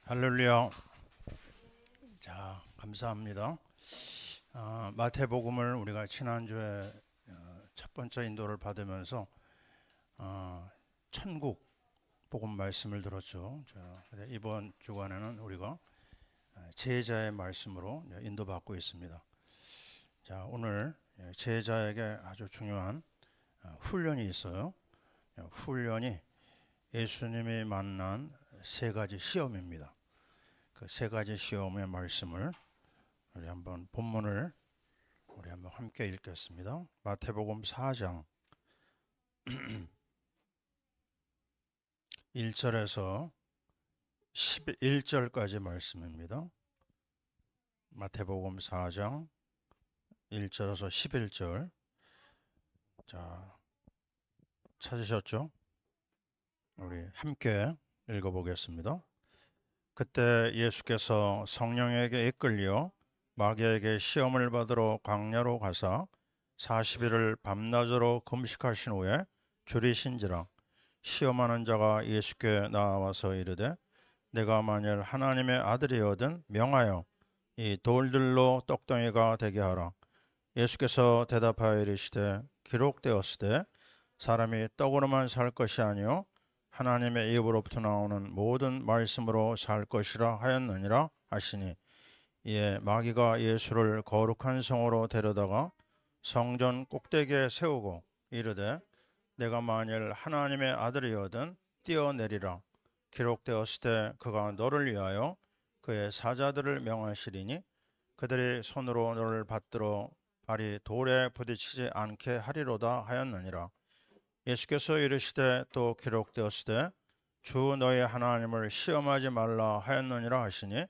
할렐루야. 자, 감사합니다. 마태복음을 우리가 지난주에 첫 번째 인도를 받으면서 천국 복음 말씀을 들었죠. 자, 이번 주간에는 우리가 제자의 말씀으로 인도받고 있습니다. 자, 오늘 제자에게 아주 중요한 훈련이 있어요. 훈련이 예수님이 만난 세 가지 시험입니다. 그 세 가지 시험의 말씀을 우리 한번 본문을 우리 한번 함께 읽겠습니다. 마태복음 4장 1절에서 11절까지 말씀입니다. 마태복음 4장 1절에서 11절. 자, 찾으셨죠? 우리 함께 읽어보겠습니다. 그때 예수께서 성령에게 이끌려 마귀에게 시험을 받으러 광야로 가사 40일을 밤낮으로 금식하신 후에 줄이신지라. 시험하는 자가 예수께 나와서 이르되 내가 만일 하나님의 아들이거든 명하여 이 돌들로 떡덩이가 되게 하라. 예수께서 대답하여 이르시되 기록되었으되 사람이 떡으로만 살 것이 아니요 하나님의 입으로부터 나오는 모든 말씀으로 살 것이라 하였느니라 하시니, 이에 마귀가 예수를 거룩한 성으로 데려다가 성전 꼭대기에 세우고 이르되 내가 만일 하나님의 아들이거든 뛰어내리라. 기록되었을 때 그가 너를 위하여 그의 사자들을 명하시리니 그들이 손으로 너를 받들어 발이 돌에 부딪히지 않게 하리로다 하였느니라. 예수께서 이르시되 또 기록되었으되 주 너의 하나님을 시험하지 말라 하였느니라 하시니,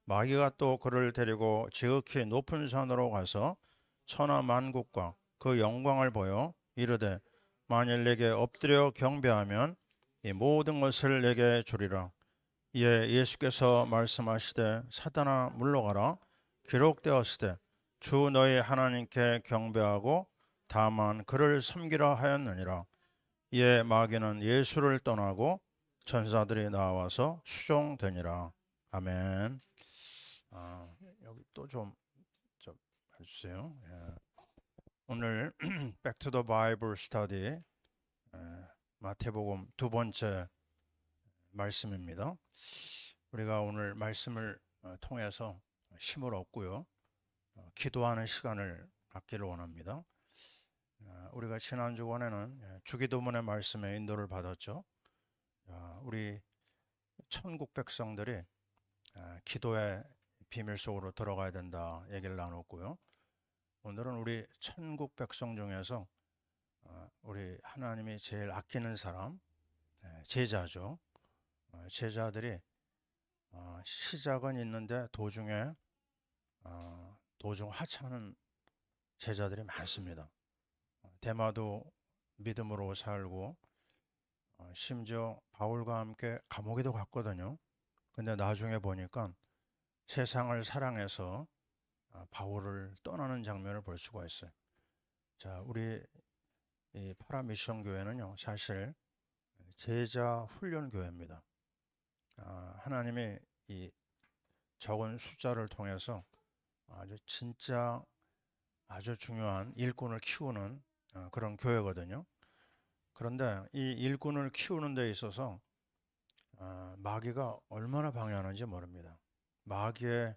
마귀가 또 그를 데리고 지극히 높은 산으로 가서 천하 만국과 그 영광을 보여 이르되 만일 내게 엎드려 경배하면 이 모든 것을 내게 주리라. 이에 예수께서 말씀하시되 사단아 물러가라. 기록되었으되 주 너희 하나님께 경배하고 다만 그를 섬기라 하였느니라. 이에 마귀는 예수를 떠나고 천사들이 나와서 수종되니라. 아멘. 여기 또 좀 해주세요. 예. 오늘 Back to the Bible Study 마태복음 두 번째 말씀입니다. 우리가 오늘 말씀을 통해서 힘을 얻고요, 기도하는 시간을 갖기를 원합니다. 우리가 지난 주간에는 주기도문의 말씀에 인도를 받았죠. 우리 천국 백성들이 기도의 비밀 속으로 들어가야 된다 얘기를 나눴고요. 오늘은 우리 천국 백성 중에서 우리 하나님이 제일 아끼는 사람, 제자죠. 제자들이 시작은 있는데 도중에 도중 하차하는 제자들이 많습니다. 데마도 믿음으로 살고 심지어 바울과 함께 감옥에도 갔거든요. 근데 나중에 보니까 세상을 사랑해서 바울을 떠나는 장면을 볼 수가 있어요. 자, 우리 이 파라미션 교회는요, 사실 제자 훈련 교회입니다. 하나님이 이 적은 숫자를 통해서 아주 중요한 일꾼을 키우는 그런 교회거든요. 그런데 이 일꾼을 키우는 데 있어서 마귀가 얼마나 방해하는지 모릅니다. 마귀의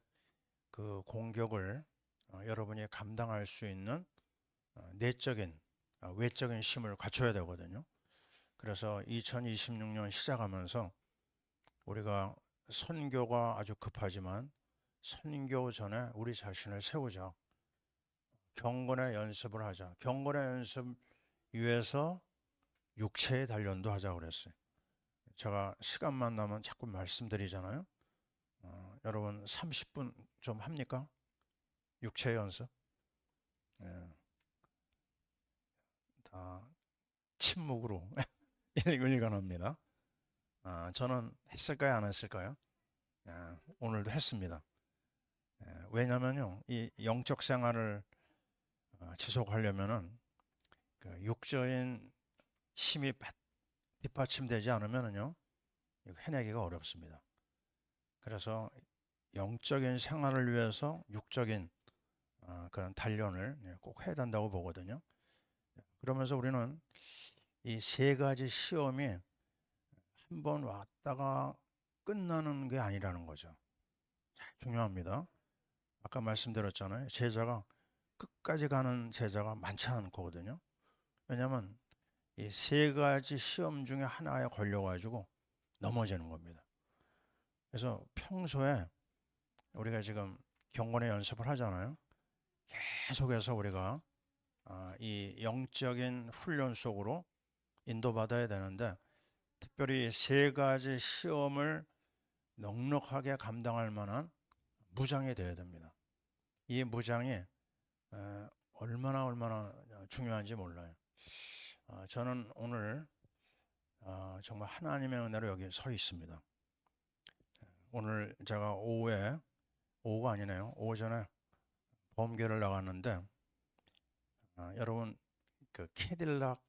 그 공격을 여러분이 감당할 수 있는 내적인 외적인 힘을 갖춰야 되거든요. 그래서 2026년 시작하면서 우리가 선교가 아주 급하지만 선교 전에 우리 자신을 세우자. 경건의 연습을 하자. 경건의 연습 위해서 육체의 단련도 하자 그랬어요. 제가 시간만 나면 자꾸 말씀드리잖아요. 여러분 30분 좀 합니까? 육체 연습? 예. 다 침묵으로 일관합니다. 저는 했을까요? 안 했을까요? 오늘도 했습니다. 왜냐면요, 이 영적 생활을 지속하려면은 그 육적인 힘이 뒷받침되지 않으면은요, 이거 해내기가 어렵습니다. 그래서 영적인 생활을 위해서 육적인 그런 단련을 꼭 해야 된다고 보거든요. 그러면서 우리는 이 세 가지 시험이 한 번 왔다가 끝나는 게 아니라는 거죠. 중요합니다. 아까 말씀드렸잖아요. 제자가 끝까지 가는 제자가 많지 않거든요. 왜냐하면 이 세 가지 시험 중에 하나에 걸려가지고 넘어지는 겁니다. 그래서 평소에 우리가 지금 경건의 연습을 하잖아요. 계속해서 우리가 이 영적인 훈련 속으로 인도받아야 되는데, 특별히 세 가지 시험을 넉넉하게 감당할 만한 무장이 되어야 됩니다. 이 무장이 얼마나 중요한지 몰라요. 저는 오늘 정말 하나님의 은혜로 여기 서 있습니다. 오늘 제가 오후가 아니네요. 오전에 범계를 나갔는데, 여러분 그 캐딜락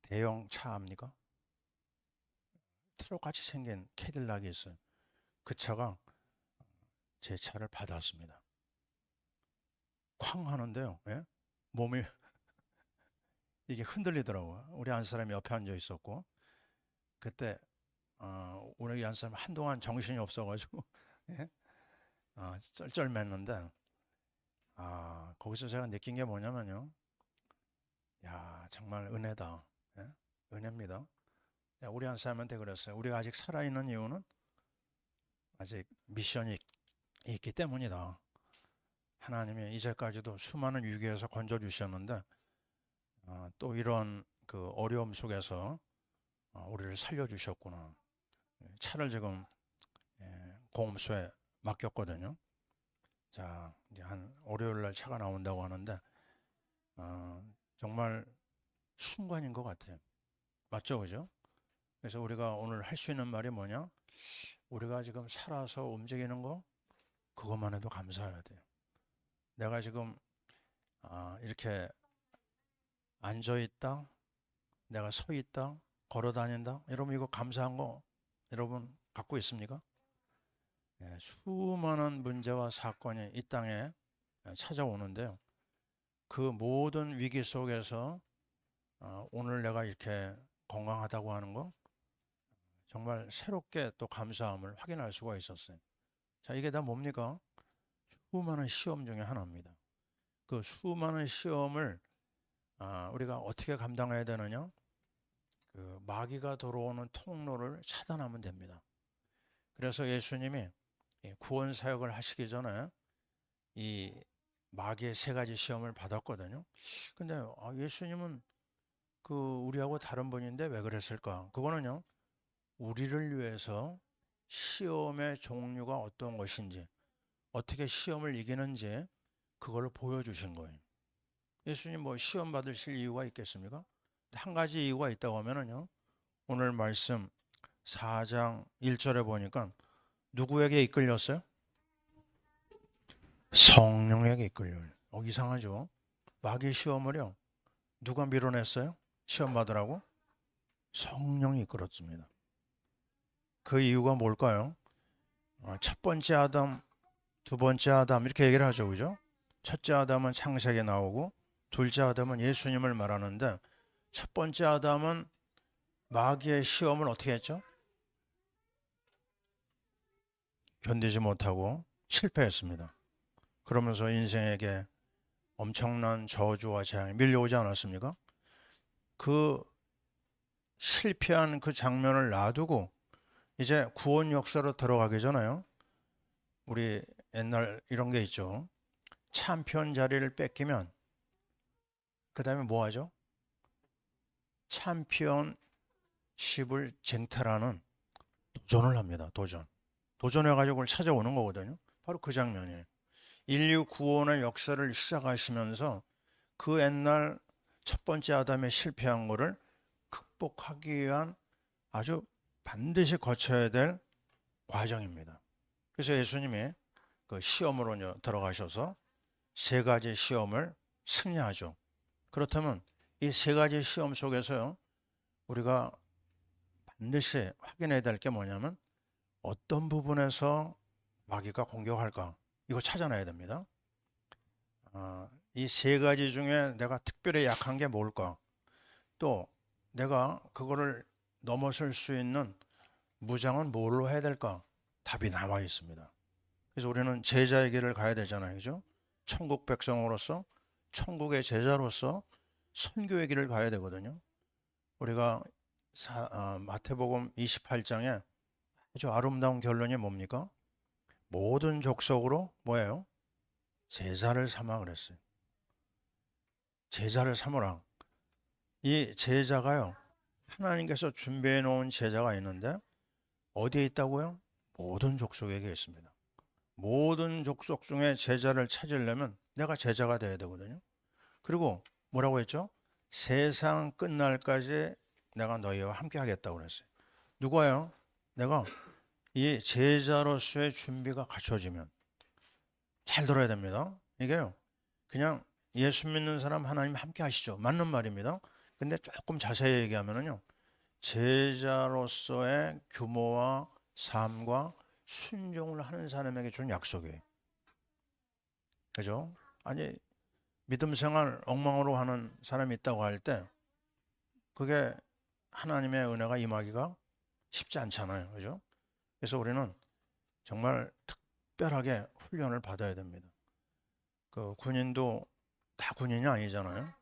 대형 차 압니까? 트럭같이 생긴 캐딜락이 있어요. 그 차가 제 차를 받았습니다. 쾅 하는데요. 예? 몸이 이게 흔들리더라고요. 우리 한 사람이 옆에 앉아 있었고, 그때 우리 한 사람 한동안 정신이 없어가지고 예? 쩔쩔맸는데, 거기서 제가 느낀 게 뭐냐면요. 야, 정말 은혜다. 예? 은혜입니다. 우리 한 사람한테 그랬어요. 우리가 아직 살아있는 이유는 아직 미션이 있기 때문이다. 하나님이 이제까지도 수많은 위기에서 건져주셨는데, 또 이런 그 어려움 속에서 우리를 살려주셨구나. 차를 지금 공업소에 맡겼거든요. 자, 이제 한 월요일 날 차가 나온다고 하는데, 정말 순간인 것 같아요. 맞죠, 그죠? 그래서 우리가 오늘 할 수 있는 말이 뭐냐? 우리가 지금 살아서 움직이는 거, 그것만 해도 감사해야 돼요. 내가 지금 이렇게 앉아 있다, 내가 서 있다, 걸어 다닌다. 여러분 이거 감사한 거 여러분 갖고 있습니까? 수많은 문제와 사건이 이 땅에 찾아오는데요. 그 모든 위기 속에서 오늘 내가 이렇게 건강하다고 하는 거, 정말 새롭게 또 감사함을 확인할 수가 있었어요. 자, 이게 다 뭡니까? 수많은 시험 중에 하나입니다. 그 수많은 시험을 우리가 어떻게 감당해야 되느냐? 그 마귀가 들어오는 통로를 차단하면 됩니다. 그래서 예수님이 구원 사역을 하시기 전에 이 마귀의 세 가지 시험을 받았거든요. 근데 예수님은 그 우리하고 다른 분인데 왜 그랬을까? 그거는요, 우리를 위해서 시험의 종류가 어떤 것인지, 어떻게 시험을 이기는지 그걸 보여주신 거예요. 예수님 뭐 시험 받으실 이유가 있겠습니까? 한 가지 이유가 있다고 하면은요, 오늘 말씀 4장 1절에 보니까 누구에게 이끌렸어요? 성령에게 이끌려요. 이상하죠? 마귀 시험을요, 누가 밀어냈어요? 시험 받으라고? 성령이 이끌었습니다. 그 이유가 뭘까요? 첫 번째 아담, 두 번째 아담 이렇게 얘기를 하죠, 그죠? 첫째 아담은 창세기에 나오고, 둘째 아담은 예수님을 말하는데, 첫 번째 아담은 마귀의 시험을 어떻게 했죠? 견디지 못하고 실패했습니다. 그러면서 인생에게 엄청난 저주와 재앙이 밀려오지 않았습니까? 그 실패한 그 장면을 놔두고 이제 구원 역사로 들어가기 전에요, 우리 옛날 이런 게 있죠. 참편 자리를 뺏기면 그 다음에 뭐 하죠? 참편십을 쟁탈하는 도전을 합니다. 도전해가지고 그걸 찾아오는 거거든요. 바로 그 장면이에요. 인류 구원의 역사를 시작하시면서 그 옛날 첫 번째 아담의 실패한 거를 극복하기 위한 아주 반드시 거쳐야 될 과정입니다. 그래서 예수님이 그 시험으로 들어가셔서 세 가지 시험을 승리하죠. 그렇다면 이 세 가지 시험 속에서요, 우리가 반드시 확인해야 될 게 뭐냐면, 어떤 부분에서 마귀가 공격할까? 이거 찾아내야 됩니다. 이 세 가지 중에 내가 특별히 약한 게 뭘까? 또 내가 그거를 넘어설 수 있는 무장은 뭘로 해야 될까? 답이 나와 있습니다. 그래서 우리는 제자의 길을 가야 되잖아요. 그죠? 천국 백성으로서, 천국의 제자로서 선교의 길을 가야 되거든요. 우리가 마태복음 28장에 아주 아름다운 결론이 뭡니까? 모든 족속으로 뭐예요? 제자를 삼아 그랬어요. 제자를 삼으라. 이 제자가요, 하나님께서 준비해 놓은 제자가 있는데 어디에 있다고요? 모든 족속에게 있습니다. 모든 족속 중에 제자를 찾으려면 내가 제자가 돼야 되거든요. 그리고 뭐라고 했죠? 세상 끝날까지 내가 너희와 함께 하겠다고 그랬어요. 누가요? 내가 이 제자로서의 준비가 갖춰지면, 잘 들어야 됩니다. 이게요, 그냥 예수 믿는 사람 하나님 함께 하시죠, 맞는 말입니다. 근데 조금 자세히 얘기하면요, 제자로서의 규모와 삶과 순종을 하는 사람에게 준 약속이에요. 그죠? 아니, 믿음 생활 엉망으로 하는 사람이 있다고 할 때 그게 하나님의 은혜가 임하기가 쉽지 않잖아요. 그죠? 그래서 우리는 정말 특별하게 훈련을 받아야 됩니다. 그 군인도 다 군인이 아니잖아요.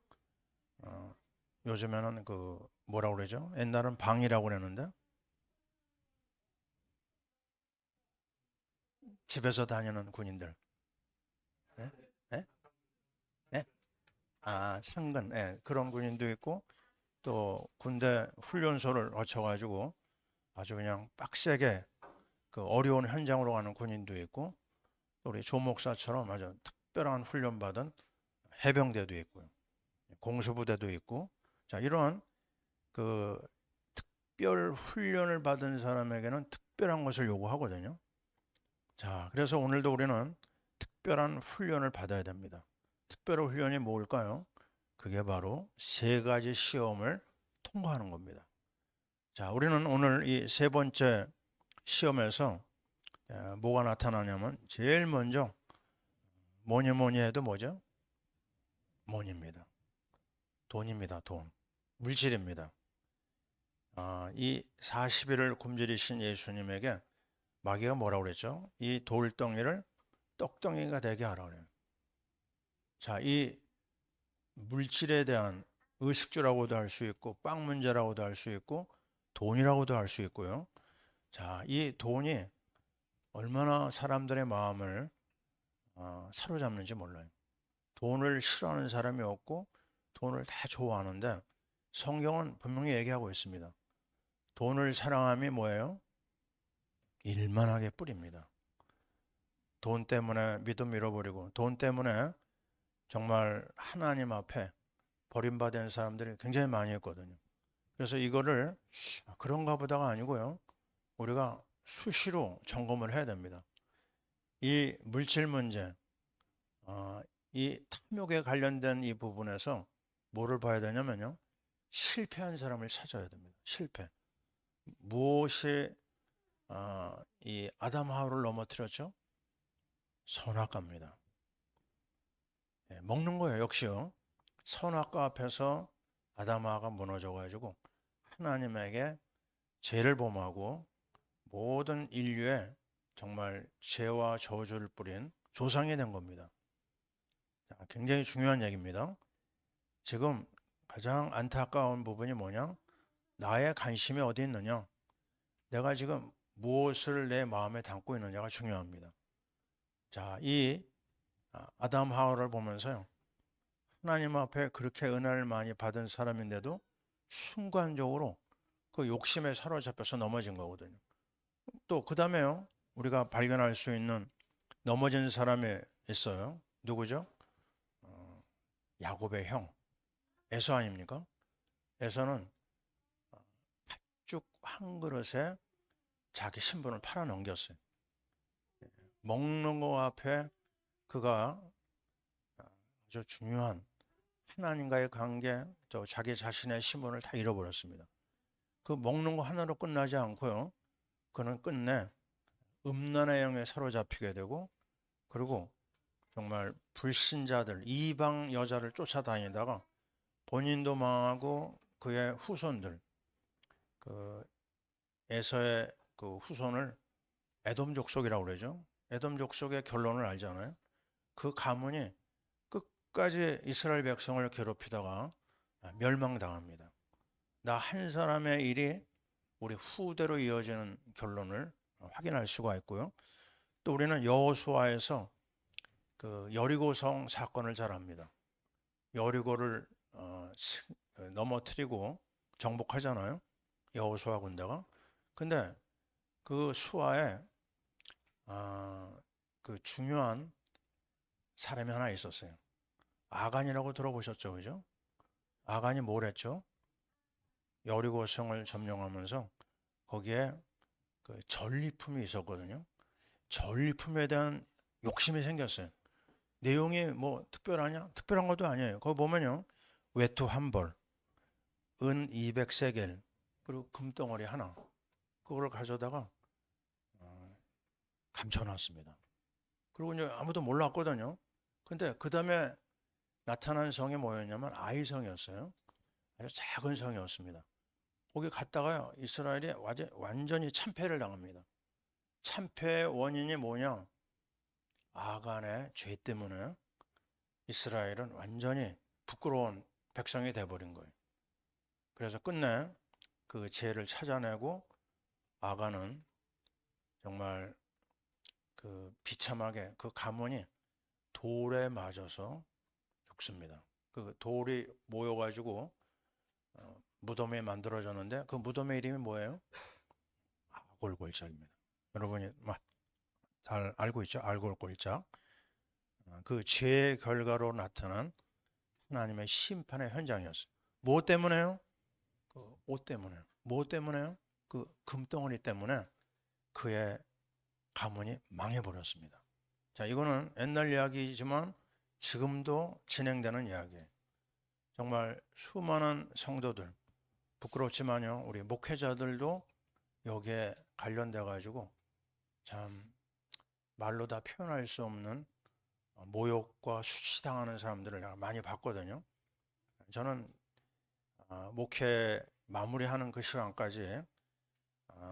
요즘에는 그 뭐라고 그러죠? 옛날은 방이라고 그랬는데 집에서 다니는 군인들. 예? 예? 예? 상근. 예, 그런 군인도 있고 또 군대 훈련소를 거쳐가지고 아주 그냥 빡세게 그 어려운 현장으로 가는 군인도 있고 또 우리 조 목사처럼 아주 특별한 훈련 받은 해병대도 있고요. 공수부대도 있고 자 이런 그 특별 훈련을 받은 사람에게는 특별한 것을 요구하거든요. 자 그래서 오늘도 우리는 특별한 훈련을 받아야 됩니다. 특별한 훈련이 뭘까요? 그게 바로 세 가지 시험을 통과하는 겁니다. 자 우리는 오늘 이 세 번째 시험에서 뭐가 나타나냐면 제일 먼저 뭐니 뭐니 해도 뭐죠? money입니다. 돈입니다. 돈. 물질입니다. 이 40일을 굶주리신 예수님에게 마귀가 뭐라고 그랬죠? 이 돌덩이를 떡덩이가 되게 하라 그래요. 자, 이 물질에 대한 의식주라고도 할 수 있고 빵 문제라고도 할 수 있고 돈이라고도 할 수 있고요. 자, 이 돈이 얼마나 사람들의 마음을 사로잡는지 몰라요. 돈을 싫어하는 사람이 없고 돈을 다 좋아하는데 성경은 분명히 얘기하고 있습니다. 돈을 사랑함이 뭐예요? 일만하게 뿌립니다. 돈 때문에 믿음 잃어버리고 돈 때문에 정말 하나님 앞에 버림받은 사람들이 굉장히 많이 있거든요. 그래서 이거를 그런가 보다가 아니고요. 우리가 수시로 점검을 해야 됩니다. 이 물질 문제, 이 탐욕에 관련된 이 부분에서 뭐를 봐야 되냐면요. 실패한 사람을 찾아야 됩니다. 실패. 무엇이 이 아담 하와를 넘어뜨렸죠? 선악과입니다. 먹는 거예요. 역시요. 선악과 앞에서 아담 하와가 무너져가지고 하나님에게 죄를 범하고 모든 인류에 정말 죄와 저주를 뿌린 조상이 된 겁니다. 굉장히 중요한 얘기입니다. 지금 가장 안타까운 부분이 뭐냐? 나의 관심이 어디 있느냐? 내가 지금 무엇을 내 마음에 담고 있느냐가 중요합니다. 자, 이 아담 하와를 보면서요. 하나님 앞에 그렇게 은혜를 많이 받은 사람인데도 순간적으로 그 욕심에 사로잡혀서 넘어진 거거든요. 또 그 다음에요. 우리가 발견할 수 있는 넘어진 사람이 있어요. 누구죠? 야곱의 형 에서 아닙니까? 에서는 팥죽 한 그릇에 자기 신분을 팔아 넘겼어요. 먹는 거 앞에 그가 아주 중요한 하나님과의 관계, 또 자기 자신의 신분을 다 잃어버렸습니다. 그 먹는 거 하나로 끝나지 않고요. 그는 끝내 음란의 영에 사로잡히게 되고, 그리고 정말 불신자들, 이방 여자를 쫓아다니다가 본인도 망하고 그의 후손들, 그 에서의 그 후손을 에돔 족속이라고 그러죠. 에돔 족속의 결론을 알잖아요. 그 가문이 끝까지 이스라엘 백성을 괴롭히다가 멸망당합니다. 나 한 사람의 일이 우리 후대로 이어지는 결론을 확인할 수가 있고요. 또 우리는 여호수아에서 그 여리고성 사건을 잘 압니다. 여리고를 넘어뜨리고 정복하잖아요. 여호수아 군대가. 근데 그 수하에 그 중요한 사람이 하나 있었어요. 아간이라고 들어보셨죠, 그죠? 아간이 뭘 했죠? 여리고성을 점령하면서 거기에 그 전리품이 있었거든요. 전리품에 대한 욕심이 생겼어요. 내용이 뭐 특별하냐? 특별한 것도 아니에요. 거기 보면요. 외투 한 벌, 은 200세겔, 그리고 금덩어리 하나. 그걸 가져다가 감춰놨습니다. 그리고 이제 아무도 몰랐거든요. 근데 그 다음에 나타난 성이 뭐였냐면 아이성이었어요. 아주 작은 성이었습니다. 거기 갔다가요, 이스라엘이 완전히 참패를 당합니다. 참패의 원인이 뭐냐? 아간의 죄 때문에 이스라엘은 완전히 부끄러운 백성이 돼버린 거예요. 그래서 끝내 그 죄를 찾아내고 아간은 정말 그 비참하게 그 가문이 돌에 맞아서 죽습니다. 그 돌이 모여가지고 무덤이 만들어졌는데 그 무덤의 이름이 뭐예요? 아골골짝입니다. 여러분이 잘 알고 있죠? 아골골짝. 그 죄의 결과로 나타난 하나님의 심판의 현장이었어요. 뭐 때문에요? 그 옷 때문에요. 뭐 때문에요? 그 금덩어리 때문에 그의 가문이 망해버렸습니다. 자, 이거는 옛날 이야기지만 지금도 진행되는 이야기예요. 정말 수많은 성도들, 부끄럽지만요, 우리 목회자들도 여기에 관련돼 가지고 참 말로 다 표현할 수 없는 모욕과 수치당하는 사람들을 많이 봤거든요. 저는 목회 마무리하는 그 시간까지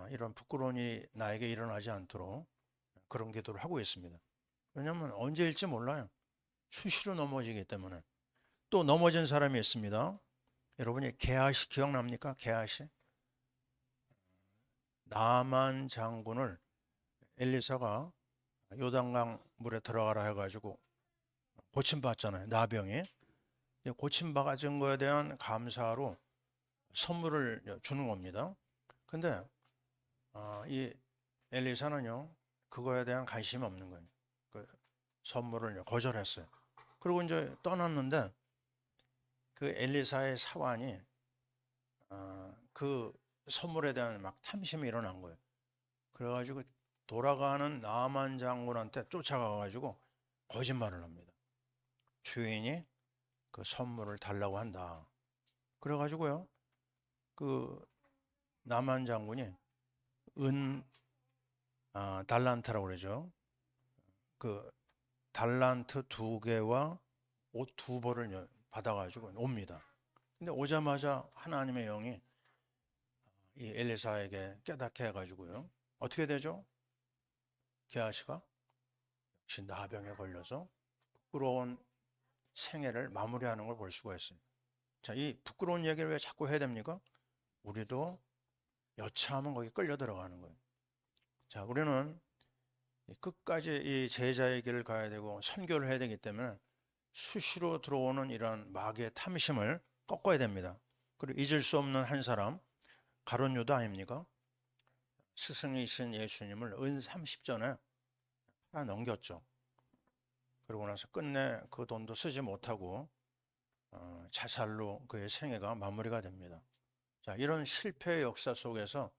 이런 부끄러운 일이 나에게 일어나지 않도록 그런 기도를 하고 있습니다. 왜냐하면 언제일지 몰라요. 수시로 넘어지기 때문에. 또 넘어진 사람이 있습니다. 여러분이 게하시 기억납니까? 게하시? 나만 장군을 엘리사가 요단강 물에 들어가라 해가지고 고침받잖아요. 나병이. 고침받은 거에 대한 감사로 선물을 주는 겁니다. 근데 이 엘리사는요, 그거에 대한 관심이 없는 거예요. 그 선물을 거절했어요. 그리고 이제 떠났는데 그 엘리사의 사환이 그 선물에 대한 막 탐심이 일어난 거예요. 그래가지고 돌아가는 나만 장군한테 쫓아가가지고 거짓말을 합니다. 주인이 그 선물을 달라고 한다. 그래가지고요, 그 나만 장군이 은 달란트라고 그러죠. 그 달란트 2개와 옷 2벌을 받아가지고 옵니다. 근데 오자마자 하나님의 영이 이 엘리사에게 깨닫게 해가지고요, 어떻게 되죠? 게하시가 역시 나병에 걸려서 부끄러운 생애를 마무리하는 걸 볼 수가 있어요. 자, 이 부끄러운 얘기를 왜 자꾸 해야 됩니까? 우리도 여차하면 거기 끌려 들어가는 거예요. 자, 우리는 끝까지 이 제자의 길을 가야 되고 선교를 해야 되기 때문에 수시로 들어오는 이런 마귀의 탐심을 꺾어야 됩니다. 그리고 잊을 수 없는 한 사람, 가룟 유다 아닙니까? 스승이신 예수님을 은 30전에 하나 넘겼죠. 그러고 나서 끝내 그 돈도 쓰지 못하고 자살로 그의 생애가 마무리가 됩니다. 자, 이런 실패의 역사 속에서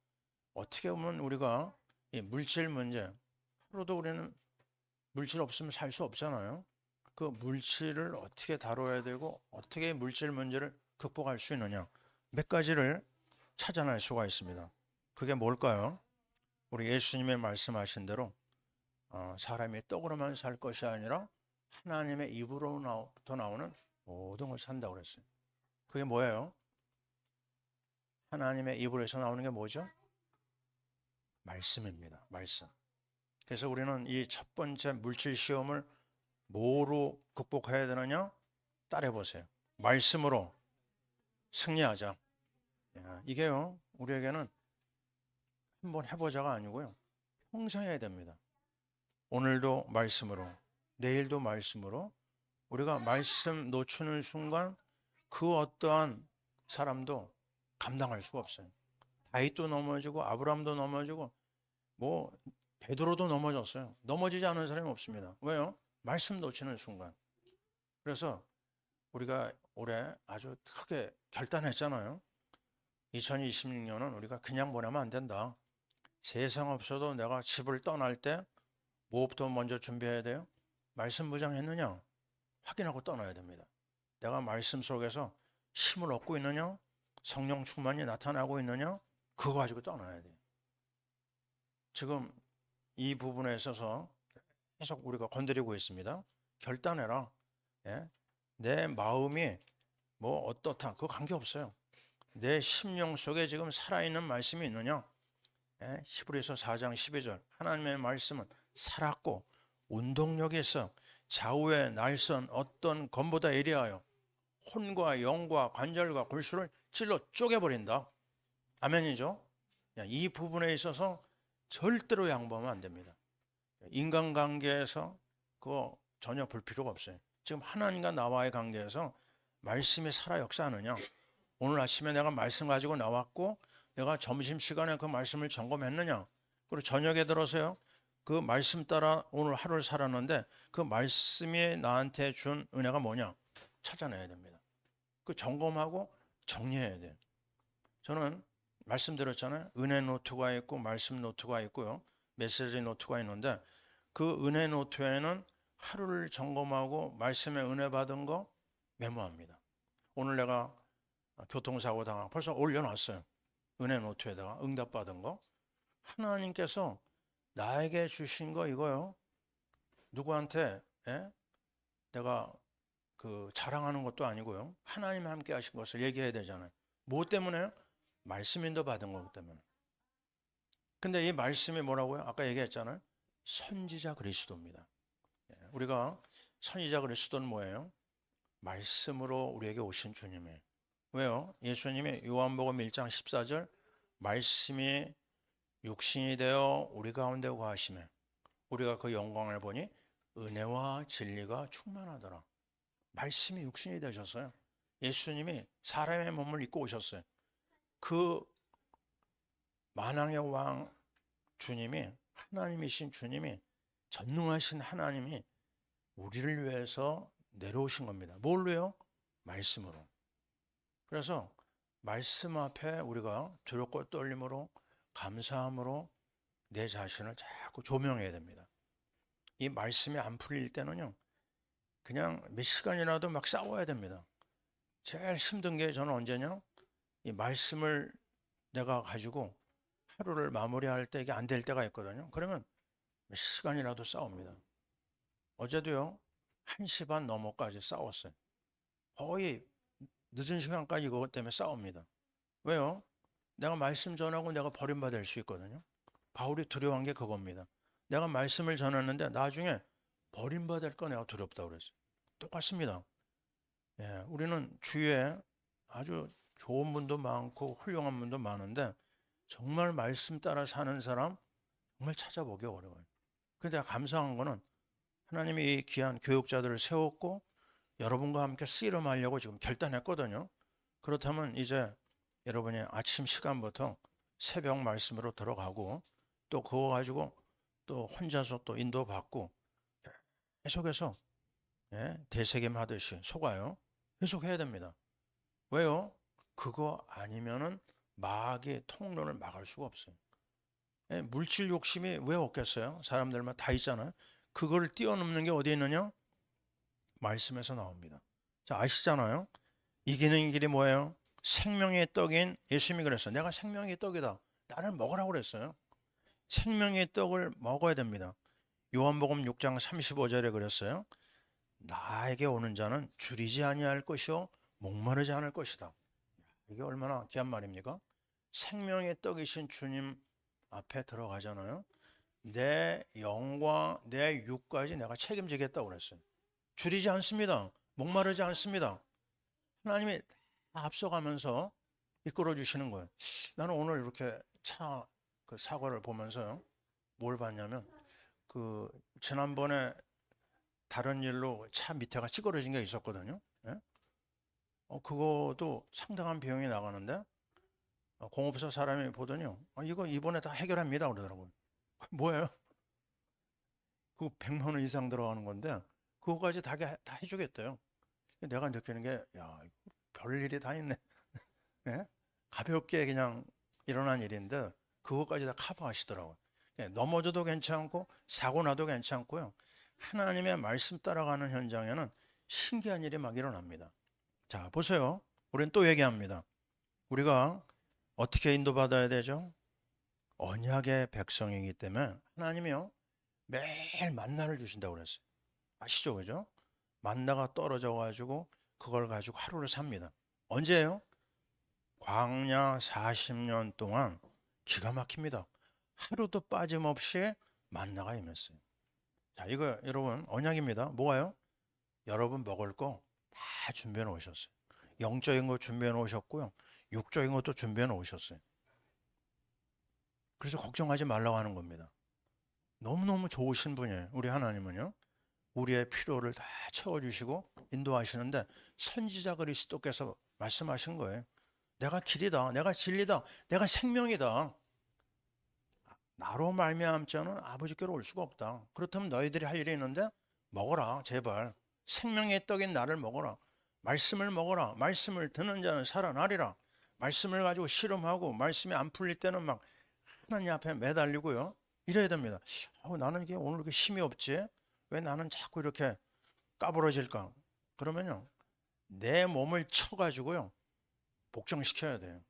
어떻게 보면 우리가 이 물질 문제, 하루도 우리는 물질 없으면 살 수 없잖아요. 그 물질을 어떻게 다뤄야 되고 어떻게 물질 문제를 극복할 수 있느냐, 몇 가지를 찾아낼 수가 있습니다. 그게 뭘까요? 우리 예수님의 말씀하신 대로 사람이 떡으로만 살 것이 아니라 하나님의 입으로부터 나오는 모든 걸 산다고 그랬어요. 그게 뭐예요? 하나님의 입으로서 나오는 게 뭐죠? 말씀입니다. 말씀. 그래서 우리는 이 첫 번째 물질 시험을 뭐로 극복해야 되느냐? 따라해 보세요. 말씀으로 승리하자. 이게요, 우리에게는 한번 해보자가 아니고요, 평생 해야 됩니다. 오늘도 말씀으로, 내일도 말씀으로. 우리가 말씀 놓치는 순간 그 어떠한 사람도 감당할 수가 없어요. 다윗도 넘어지고 아브라함도 넘어지고 뭐 베드로도 넘어졌어요. 넘어지지 않은 사람이 없습니다. 왜요? 말씀 놓치는 순간. 그래서 우리가 올해 아주 크게 결단했잖아요. 2026년은 우리가 그냥 보내면 안 된다. 세상 없어도 내가 집을 떠날 때 무엇부터 먼저 준비해야 돼요? 말씀 무장했느냐? 확인하고 떠나야 됩니다. 내가 말씀 속에서 힘을 얻고 있느냐? 성령 충만이 나타나고 있느냐? 그거 가지고 떠나야 돼요. 지금 이 부분에 있어서 계속 우리가 건드리고 있습니다. 결단해라. 내 마음이 뭐 어떻다, 그거 관계없어요. 내 심령 속에 지금 살아있는 말씀이 있느냐? 히브리서 4장 12절 하나님의 말씀은 살았고 운동력이 있어 좌우의 날선 어떤 검보다 예리하여 혼과 영과 관절과 골수를 찔러 쪼개버린다. 아멘이죠? 이 부분에 있어서 절대로 양보하면 안 됩니다. 인간관계에서 그거 전혀 볼 필요가 없어요. 지금 하나님과 나와의 관계에서 말씀이 살아 역사하느냐? 오늘 아침에 내가 말씀 가지고 나왔고 내가 점심시간에 그 말씀을 점검했느냐? 그리고 저녁에 들어서요, 그 말씀 따라 오늘 하루를 살았는데 그 말씀이 나한테 준 은혜가 뭐냐? 찾아내야 됩니다. 그 점검하고 정리해야 돼요. 저는 말씀드렸잖아요. 은혜 노트가 있고 말씀 노트가 있고요, 메시지 노트가 있는데 그 은혜 노트에는 하루를 점검하고 말씀에 은혜 받은 거 메모합니다. 오늘 내가 교통사고 당하고 벌써 올려놨어요. 은혜 노트에다가 응답받은 거. 하나님께서 나에게 주신 거 이거요, 누구한테 내가 그 자랑하는 것도 아니고요, 하나님 함께 하신 것을 얘기해야 되잖아요. 뭐 때문에요? 말씀 인도 받은 거기 때문에. 근데 이 말씀이 뭐라고요? 아까 얘기했잖아요. 선지자 그리스도입니다. 우리가 선지자 그리스도는 뭐예요? 말씀으로 우리에게 오신 주님이에요. 왜요? 예수님이 요한복음 1장 14절 말씀이 육신이 되어 우리 가운데 거하시매 우리가 그 영광을 보니 은혜와 진리가 충만하더라. 말씀이 육신이 되셨어요. 예수님이 사람의 몸을 입고 오셨어요. 그 만왕의 왕 주님이, 하나님이신 주님이, 전능하신 하나님이 우리를 위해서 내려오신 겁니다. 뭘로요? 말씀으로. 그래서 말씀 앞에 우리가 두렵고 떨림으로 감사함으로 내 자신을 자꾸 조명해야 됩니다. 이 말씀이 안 풀릴 때는요, 그냥 몇 시간이라도 막 싸워야 됩니다. 제일 힘든 게 저는 언제냐? 이 말씀을 내가 가지고 하루를 마무리할 때 이게 안 될 때가 있거든요. 그러면 몇 시간이라도 싸웁니다. 어제도요, 1시 반 넘어까지 싸웠어요. 거의 늦은 시간까지 이것 때문에 싸웁니다. 왜요? 내가 말씀 전하고 내가 버림받을 수 있거든요. 바울이 두려워한 게 그겁니다. 내가 말씀을 전했는데 나중에 버림받을 거 내가 두렵다고 그랬어요. 똑같습니다. 우리는 주위에 아주 좋은 분도 많고 훌륭한 분도 많은데 정말 말씀 따라 사는 사람 정말 찾아보기 어려워요. 근데 감사한 거는 하나님이 이 귀한 교육자들을 세웠고 여러분과 함께 씨름하려고 지금 결단했거든요. 그렇다면 이제 여러분이 아침 시간부터 새벽 말씀으로 들어가고 또 그거 가지고 또 혼자서 또 인도받고 계속해서 대세겜 하듯이 속아요. 계속 해야 됩니다. 왜요? 그거 아니면은 마귀의 통로를 막을 수가 없어요. 물질 욕심이 왜 없겠어요? 사람들만 다 있잖아요. 그걸 뛰어넘는 게 어디 있느냐? 말씀에서 나옵니다. 자, 아시잖아요. 이기는 길이 뭐예요? 생명의 떡인 예수님이 그랬어요. 내가 생명의 떡이다. 나를 먹으라고 그랬어요. 생명의 떡을 먹어야 됩니다. 요한복음 6장 35절에 그랬어요. 나에게 오는 자는 줄이지 아니할 것이요 목마르지 않을 것이다. 이게 얼마나 귀한 말입니까? 생명의 떡이신 주님 앞에 들어가잖아요. 내 영과 내 육까지 내가 책임지겠다고 그랬어요. 줄이지 않습니다. 목마르지 않습니다. 하나님이 다 앞서가면서 이끌어 주시는 거예요. 나는 오늘 이렇게 그 사고를 보면서요. 뭘 봤냐면 지난번에 다른 일로 차 밑에가 찌그러진 게 있었거든요. 예? 그것도 상당한 비용이 나가는데 공업사 사람이 보더니요. 이거 이번에 다 해결합니다 그러더라고요. 뭐예요? 그거 100만 원 이상 들어가는 건데 그거까지 다 해주겠대요. 내가 느끼는 게 야, 별일이 다 있네. 예? 가볍게 그냥 일어난 일인데 그거까지 다 커버하시더라고요. 예, 넘어져도 괜찮고 사고 나도 괜찮고요. 하나님의 말씀 따라가는 현장에는 신기한 일이 막 일어납니다. 자, 보세요. 우리는 또 얘기합니다. 우리가 어떻게 인도받아야 되죠? 언약의 백성이기 때문에 하나님이요. 매일 만나를 주신다고 그랬어요. 아시죠? 그죠? 만나가 떨어져 가지고 그걸 가지고 하루를 삽니다. 언제예요? 광야 40년 동안 기가 막힙니다. 하루도 빠짐없이 만나가 임했어요. 자, 이거 여러분 언약입니다. 뭐가요? 여러분 먹을 거 다 준비해 놓으셨어요. 영적인 거 준비해 놓으셨고요. 육적인 것도 준비해 놓으셨어요. 그래서 걱정하지 말라고 하는 겁니다. 너무너무 좋으신 분이에요. 우리 하나님은요. 우리의 필요를 다 채워주시고 인도하시는데 선지자 그리스도께서 말씀하신 거예요. 내가 길이다. 내가 진리다. 내가 생명이다. 나로 말미암지 자는 아버지께로 올 수가 없다. 그렇다면 너희들이 할 일이 있는데 먹어라. 제발. 생명의 떡인 나를 먹어라. 말씀을 먹어라. 말씀을 듣는 자는 살아나리라. 말씀을 가지고 실험하고 말씀이 안 풀릴 때는 막 하나님 앞에 매달리고요. 이래야 됩니다. 나는 이게 오늘 이렇게 힘이 없지? 왜 나는 자꾸 이렇게 까부러질까? 그러면요. 내 몸을 쳐가지고요. 복종시켜야 돼요.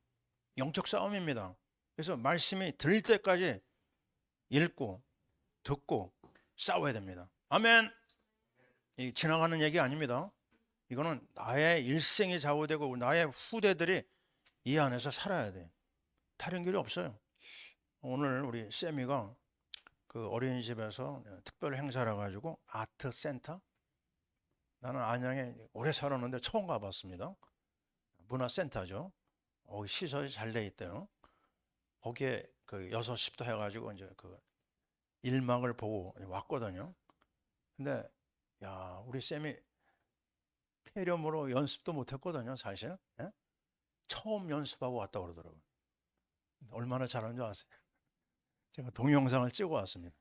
영적 싸움입니다. 그래서 말씀이 들릴 때까지 읽고 듣고 싸워야 됩니다. 아멘. 이 지나가는 얘기 아닙니다. 이거는 나의 일생이 좌우되고 나의 후대들이 이 안에서 살아야 돼. 다른 길이 없어요. 오늘 우리 쌤이가 그 어린이집에서 특별 행사를 가지고 아트 센터. 나는 안양에 오래 살았는데 처음 가봤습니다. 문화센터죠. 시설이 잘 돼 있대요. 거기에 그 6시부터 해가지고 이제 그 일막을 보고 왔거든요. 근데 야, 우리 쌤이 폐렴으로 연습도 못 했거든요, 사실. 예? 처음 연습하고 왔다고 그러더라고요. 얼마나 잘하는 줄 아세요? 제가 동영상을 찍어 왔습니다.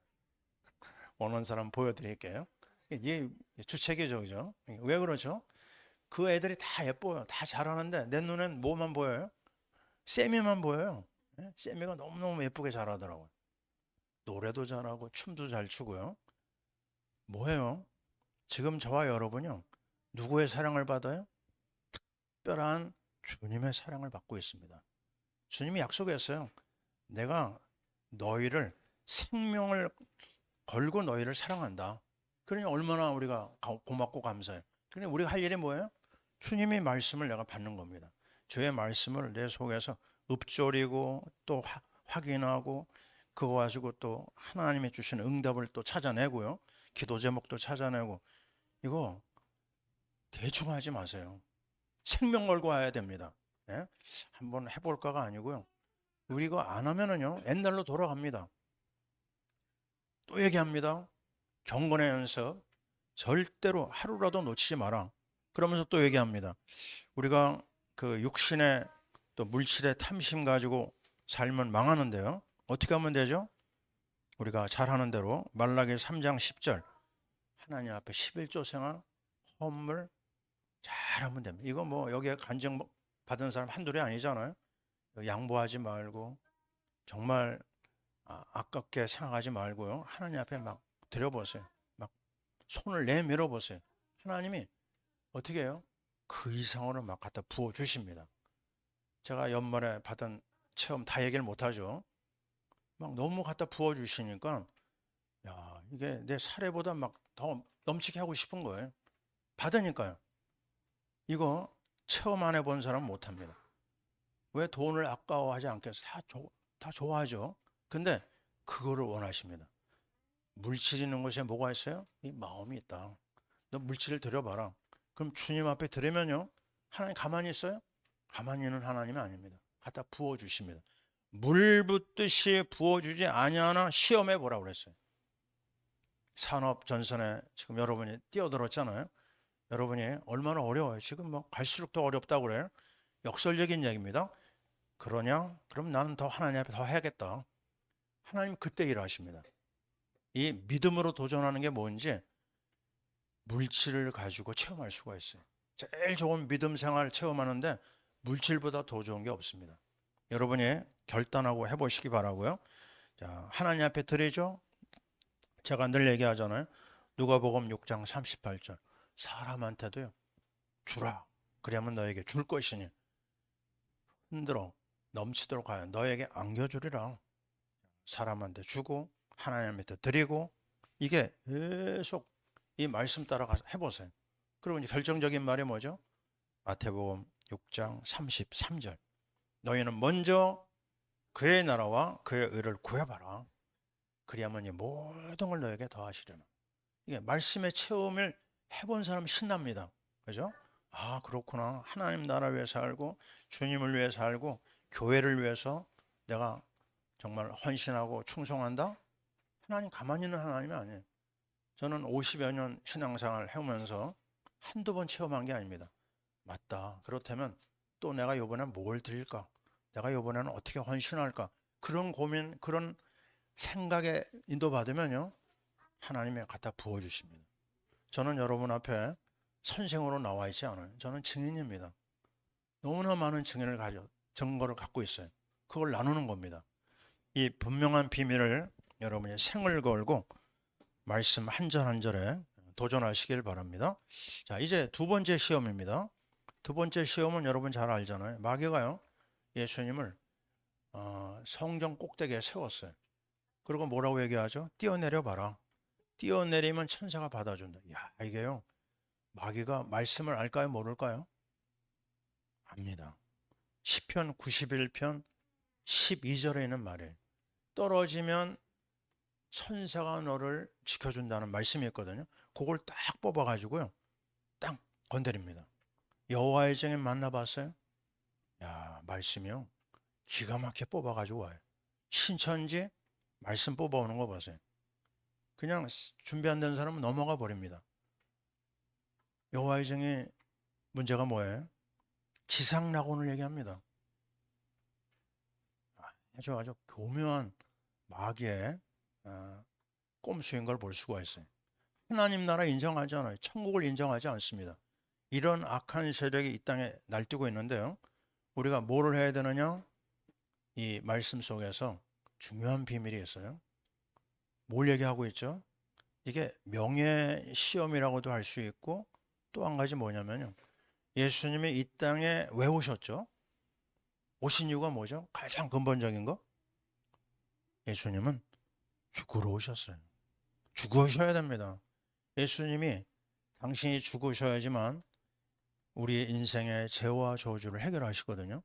원하는 사람 보여드릴게요. 이게 주책이죠, 그죠? 왜 그렇죠? 그 애들이 다 예뻐요. 다 잘하는데 내 눈엔 뭐만 보여요? 쌤이만 보여요. 예? 쌤이가 너무너무 예쁘게 잘하더라고요. 노래도 잘하고 춤도 잘 추고요. 뭐예요? 지금 저와 여러분요. 누구의 사랑을 받아요? 특별한 주님의 사랑을 받고 있습니다. 주님이 약속했어요. 내가 너희를 생명을 걸고 너희를 사랑한다. 그러니 얼마나 우리가 고맙고 감사해요. 그러니 우리가 할 일이 뭐예요? 주님의 말씀을 내가 받는 겁니다. 주의 말씀을 내 속에서 읊조리고 또 확인하고 그거 가지고 또 하나님이 주신 응답을 또 찾아내고요. 기도 제목도 찾아내고 이거 대충 하지 마세요. 생명 걸고 와야 됩니다. 예? 한번 해볼까가 아니고요. 우리가 안 하면은요 옛날로 돌아갑니다. 또 얘기합니다. 경건의 연습 절대로 하루라도 놓치지 마라. 그러면서 또 얘기합니다. 우리가 그 육신의 또 물질의 탐심 가지고 살면 망하는데요. 어떻게 하면 되죠? 우리가 잘하는 대로 말라기 3장 10절 하나님 앞에 11조 생활 헌물 잘하면 됩니다. 이거 뭐 여기에 간증 받은 사람 한둘이 아니잖아요. 양보하지 말고 정말 아깝게 생각하지 말고요. 하나님 앞에 막 드려보세요. 막 손을 내밀어 보세요. 하나님이 어떻게 해요? 그 이상으로 막 갖다 부어주십니다. 제가 연말에 받은 체험 다 얘기를 못하죠. 막 너무 갖다 부어주시니까 야, 이게 내 사례보다 막 더 넘치게 하고 싶은 거예요. 받으니까요. 이거 체험 안 해본 사람은 못합니다. 왜 돈을 아까워하지 않겠어요? 다 좋아하죠. 근데 그거를 원하십니다. 물질 있는 곳에 뭐가 있어요? 이 마음이 있다. 너 물질을 드려봐라. 그럼 주님 앞에 드리면요, 하나님 가만히 있어요? 가만히 있는 하나님이 아닙니다. 갖다 부어주십니다. 물 붓듯이 부어주지 아니하나 시험해 보라고 그랬어요. 산업 전선에 지금 여러분이 뛰어들었잖아요. 여러분이 얼마나 어려워요. 지금 뭐 갈수록 더 어렵다고 그래요. 역설적인 얘기입니다. 그러냐? 그럼 나는 더 하나님 앞에 더 해야겠다. 하나님 그때 일하십니다. 이 믿음으로 도전하는 게 뭔지 물질을 가지고 체험할 수가 있어요. 제일 좋은 믿음 생활 체험하는데 물질보다 더 좋은 게 없습니다. 여러분이 결단하고 해보시기 바라고요. 자, 하나님 앞에 드리죠. 제가 늘 얘기하잖아요. 누가복음 6장 38절. 사람한테도요, 주라. 그러면 너에게 줄 것이니 흔들어 넘치도록 하여 너에게 안겨주리라. 사람한테 주고 하나님한테 드리고, 이게 계속 이 말씀 따라가서 해보세요. 그리고 이제 결정적인 말이 뭐죠? 마태복음 6장 33절. 너희는 먼저 그의 나라와 그의 의를 구해봐라. 그리하면 이 모든 걸 너에게 더하시려나. 이게 말씀의 체험을 해본 사람 신납니다. 그죠? 아, 그렇구나. 하나님 나라 위해 살고 주님을 위해 살고 교회를 위해서 내가 정말 헌신하고 충성한다? 하나님 가만히 있는 하나님이 아니에요. 저는 50여 년 신앙생활을 해오면서 한두 번 체험한 게 아닙니다. 맞다. 그렇다면 또 내가 이번엔 뭘 드릴까? 내가 이번에는 어떻게 헌신할까? 그런 고민, 그런 생각에 인도받으면요, 하나님이 갖다 부어주십니다. 저는 여러분 앞에 선생으로 나와 있지 않아요. 저는 증인입니다. 너무나 많은 증거를 갖고 있어요. 그걸 나누는 겁니다. 이 분명한 비밀을 여러분이 생을 걸고 말씀 한 절 한 절에 도전하시길 바랍니다. 자, 이제 두 번째 시험입니다. 두 번째 시험은 여러분 잘 알잖아요. 마귀가요, 예수님을 성전 꼭대기에 세웠어요. 그리고 뭐라고 얘기하죠? 뛰어내려 봐라. 뛰어내리면 천사가 받아준다. 야, 이게요, 마귀가 말씀을 알까요? 모를까요? 압니다. 시편 91편 12절에 있는 말이에요. 떨어지면 천사가 너를 지켜준다는 말씀이 있거든요. 그걸 딱 뽑아가지고요, 딱 건드립니다. 여호와의 증인 만나봤어요? 야, 말씀이요, 기가 막히게 뽑아가지고 와요. 신천지 말씀 뽑아오는 거 보세요. 그냥 준비 안 된 사람은 넘어가 버립니다. 여호와의 증인 문제가 뭐예요? 지상낙원을 얘기합니다. 아주 교묘한 마귀의 꼼수인 걸 볼 수가 있어요. 하나님 나라 인정하지 않아요. 천국을 인정하지 않습니다. 이런 악한 세력이 이 땅에 날뛰고 있는데요, 우리가 뭐를 해야 되느냐? 이 말씀 속에서 중요한 비밀이 있어요. 뭘 얘기하고 있죠? 이게 명예 시험이라고도 할 수 있고, 또 한 가지 뭐냐면요, 예수님이 이 땅에 왜 오셨죠? 오신 이유가 뭐죠? 가장 근본적인 거? 예수님은 죽으러 오셨어요. 죽으셔야 됩니다. 예수님이 당신이 죽으셔야지만 우리 인생의 죄와 저주를 해결하시거든요.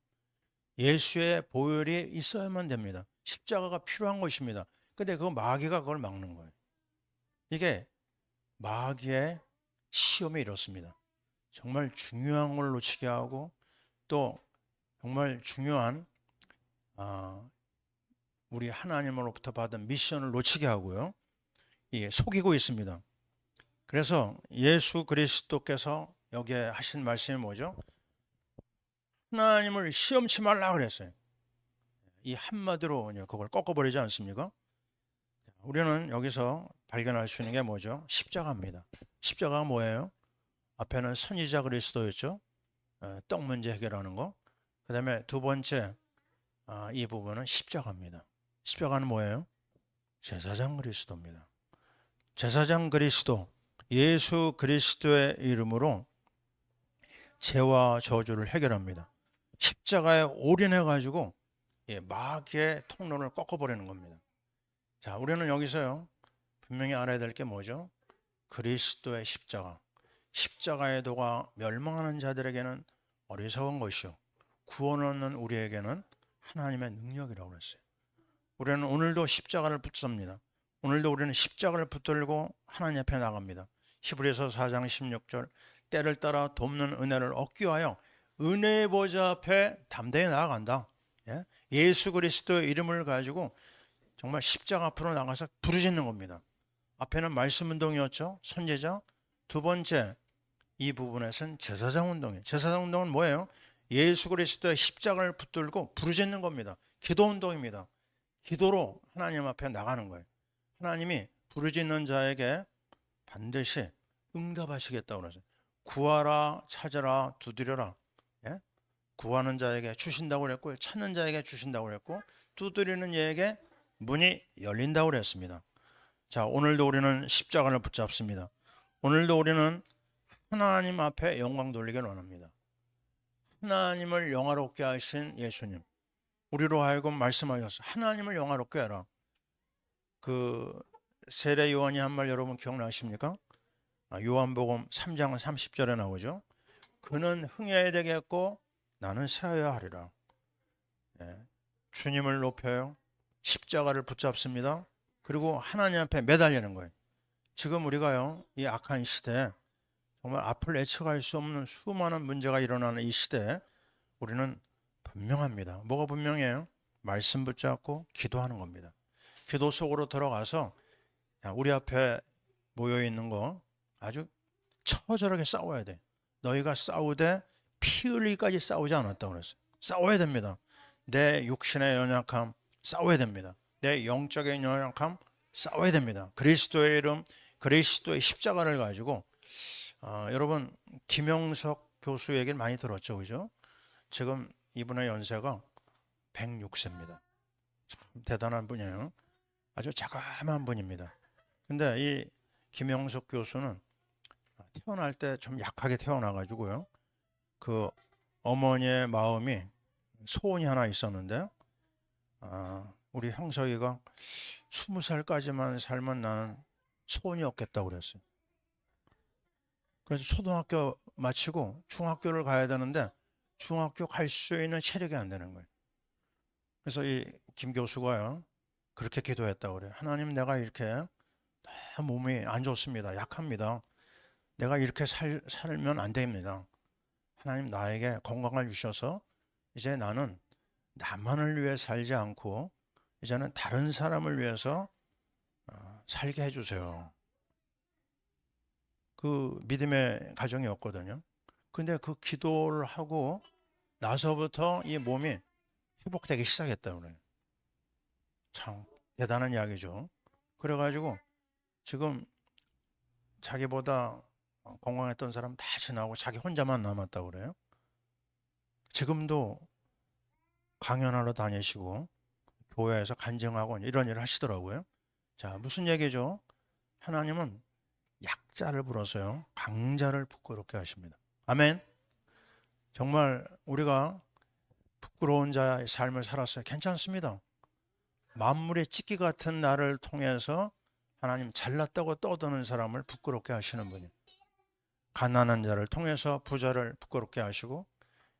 예수의 보혈이 있어야만 됩니다. 십자가가 필요한 것입니다. 근데 그 마귀가 그걸 막는 거예요. 이게 마귀의 시험이 이렇습니다. 정말 중요한 걸 놓치게 하고, 또 정말 중요한 우리 하나님으로부터 받은 미션을 놓치게 하고요, 이게 속이고 있습니다. 그래서 예수 그리스도께서 여기에 하신 말씀이 뭐죠? 하나님을 시험치 말라 그랬어요. 이 한마디로 그걸 꺾어버리지 않습니까? 우리는 여기서 발견할 수 있는 게 뭐죠? 십자가입니다. 십자가가 뭐예요? 앞에는 선지자 그리스도였죠. 떡 문제 해결하는 거. 그 다음에 두 번째, 이 부분은 십자가입니다. 십자가는 뭐예요? 제사장 그리스도입니다. 제사장 그리스도, 예수 그리스도의 이름으로 죄와 저주를 해결합니다. 십자가에 올인해 가지고 마귀의 통로를 꺾어버리는 겁니다. 자, 우리는 여기서요, 분명히 알아야 될 게 뭐죠? 그리스도의 십자가. 십자가의 도가 멸망하는 자들에게는 어리석은 것이요, 구원 얻는 우리에게는 하나님의 능력이라고 그랬어요. 우리는 오늘도 십자가를 붙습니다. 오늘도 우리는 십자가를 붙들고 하나님 앞에 나갑니다. 히브리서 4장 16절, 때를 따라 돕는 은혜를 얻기 위하여 은혜의 보좌 앞에 담대히 나아간다. 예수 그리스도의 이름을 가지고 정말 십자가 앞으로 나가서 부르짖는 겁니다. 앞에는 말씀 운동이었죠, 선제자. 두 번째, 이 부분에서는 제사장 운동이에요. 제사장 운동은 뭐예요? 예수 그리스도의 십자가를 붙들고 부르짖는 겁니다. 기도 운동입니다. 기도로 하나님 앞에 나가는 거예요. 하나님이 부르짖는 자에게 반드시 응답하시겠다고 그러죠. 구하라, 찾아라, 두드려라. 구하는 자에게 주신다고 그랬고, 찾는 자에게 주신다고 그랬고, 두드리는 이에게 문이 열린다고 그랬습니다. 자, 오늘도 우리는 십자가를 붙잡습니다. 오늘도 우리는 하나님 앞에 영광 돌리기를 원합니다. 하나님을 영화롭게 하신 예수님, 우리로 하여금 말씀하셨어. 하나님을 영화롭게 해라. 그 세례 요한이 한 말 여러분 기억나십니까? 요한복음 3장 30절에 나오죠. 그는 흥해야 되겠고 나는 세어야 하리라. 주님을 높여요. 십자가를 붙잡습니다. 그리고 하나님 앞에 매달리는 거예요. 지금 우리가요, 이 악한 시대에 정말 앞을 예측할 수 없는 수많은 문제가 일어나는 이 시대에 우리는 분명합니다. 뭐가 분명해요? 말씀 붙잡고 기도하는 겁니다. 기도 속으로 들어가서 우리 앞에 모여 있는 거 아주 처절하게 싸워야 돼. 너희가 싸우되 피 흘리기까지 싸우지 않았다고 그랬어요. 싸워야 됩니다. 내 육신의 연약함 싸워야 됩니다. 내 영적인 연약함 싸워야 됩니다. 그리스도의 이름, 그리스도의 십자가를 가지고 여러분 김영석 교수 얘기를 많이 들었죠, 그죠? 지금 이분의 연세가 106세입니다. 참 대단한 분이에요. 아주 자그마한 분입니다. 근데 이 김영석 교수는 태어날 때 좀 약하게 태어나가지고요, 그 어머니의 마음이 소원이 하나 있었는데, 우리 형석이가 20살까지만 살면 나는 소원이 없겠다고 그랬어요. 그래서 초등학교 마치고 중학교를 가야 되는데 중학교 갈 수 있는 체력이 안 되는 거예요. 그래서 이 김 교수가요, 그렇게 기도했다고 그래요. 하나님, 내가 이렇게 몸이 안 좋습니다. 약합니다. 내가 이렇게 살면 안 됩니다. 하나님, 나에게 건강을 주셔서 이제 나는 나만을 위해 살지 않고 이제는 다른 사람을 위해서 살게 해주세요. 그 믿음의 가정이었거든요. 근데 그 기도를 하고 나서부터 이 몸이 회복되기 시작했다고 그래요. 참 대단한 이야기죠. 그래가지고 지금 자기보다 건강했던 사람 다 지나고 자기 혼자만 남았다고 그래요. 지금도 강연하러 다니시고 교회에서 간증하고 이런 일을 하시더라고요. 자, 무슨 얘기죠? 하나님은 약자를 불어서요, 강자를 부끄럽게 하십니다. 아멘. 정말 우리가 부끄러운 자의 삶을 살았어요. 괜찮습니다. 만물의 찢기 같은 나를 통해서 하나님 잘났다고 떠드는 사람을 부끄럽게 하시는 분이에요. 가난한 자를 통해서 부자를 부끄럽게 하시고